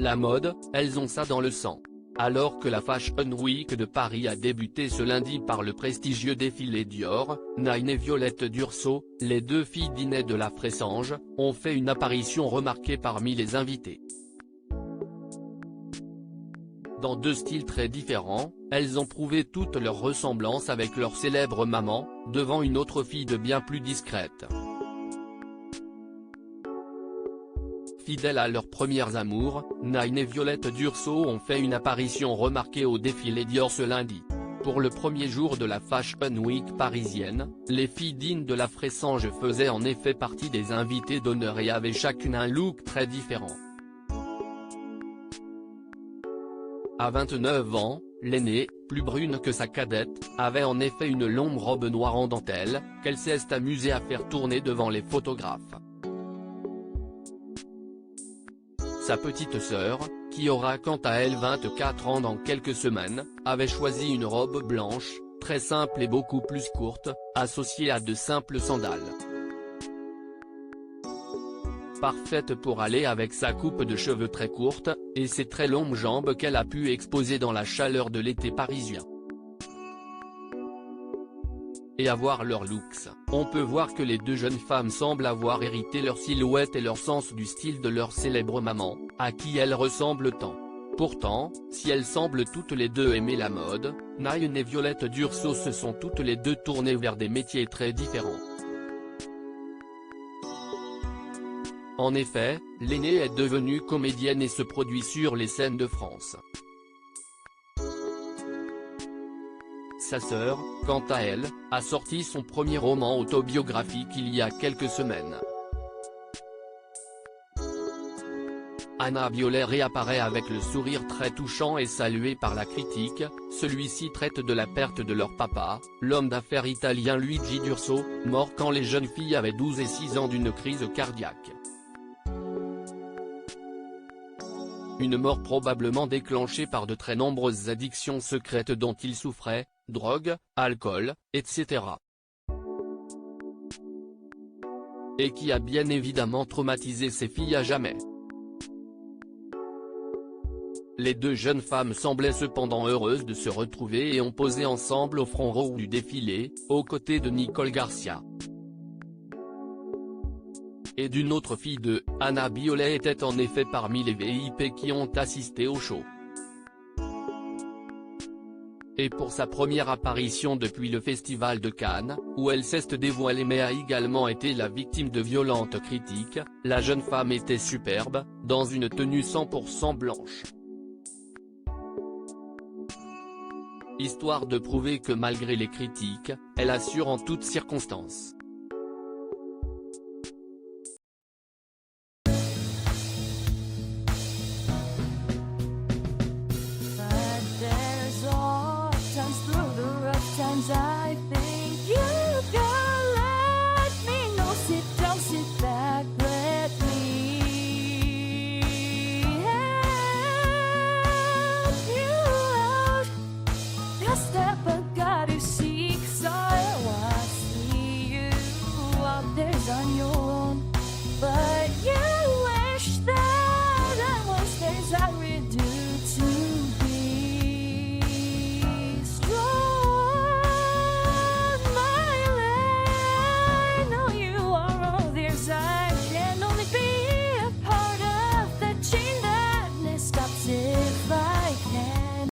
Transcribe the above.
La mode, elles ont ça dans le sang. Alors que la Fashion Week de Paris a débuté ce lundi par le prestigieux défilé Dior, Naïn et Violette Durso, les deux filles d'Inès de la Fressange, ont fait une apparition remarquée parmi les invités. Dans deux styles très différents, elles ont prouvé toute leur ressemblance avec leur célèbre maman, devant une autre fille de bien plus discrète. Fidèles à leurs premières amours, Naïn et Violette Durso ont fait une apparition remarquée au défilé Dior ce lundi. Pour le premier jour de la Fashion Week parisienne, les filles d'Inès de la Fressange faisaient en effet partie des invités d'honneur et avaient chacune un look très différent. À 29 ans, l'aînée, plus brune que sa cadette, avait en effet une longue robe noire en dentelle, qu'elle s'est amusée à faire tourner devant les photographes. Sa petite sœur, qui aura quant à elle 24 ans dans quelques semaines, avait choisi une robe blanche, très simple et beaucoup plus courte, associée à de simples sandales. Parfaite pour aller avec sa coupe de cheveux très courte, et ses très longues jambes qu'elle a pu exposer dans la chaleur de l'été parisien. Et à voir leurs looks, on peut voir que les deux jeunes femmes semblent avoir hérité leur silhouette et leur sens du style de leur célèbre maman, à qui elles ressemblent tant. Pourtant, si elles semblent toutes les deux aimer la mode, Naïn et Violette Durso se sont toutes les deux tournées vers des métiers très différents. En effet, l'aînée est devenue comédienne et se produit sur les scènes de France. Sa sœur, quant à elle, a sorti son premier roman autobiographique il y a quelques semaines. Anna Violet réapparaît avec le sourire très touchant et salué par la critique, celui-ci traite de la perte de leur papa, l'homme d'affaires italien Luigi Durso, mort quand les jeunes filles avaient 12 et 6 ans d'une crise cardiaque. Une mort probablement déclenchée par de très nombreuses addictions secrètes dont il souffrait, drogue, alcool, etc. Et qui a bien évidemment traumatisé ses filles à jamais. Les deux jeunes femmes semblaient cependant heureuses de se retrouver et ont posé ensemble au front row du défilé, aux côtés de Nicole Garcia. Et d'une autre fille de Anna Violet était en effet parmi les VIP qui ont assisté au show. Et pour sa première apparition depuis le Festival de Cannes, où elle s'est dévoilée mais a également été la victime de violentes critiques, la jeune femme était superbe, dans une tenue 100% blanche. Histoire de prouver que malgré les critiques, elle assure en toutes circonstances. Times through the rough times, I think you got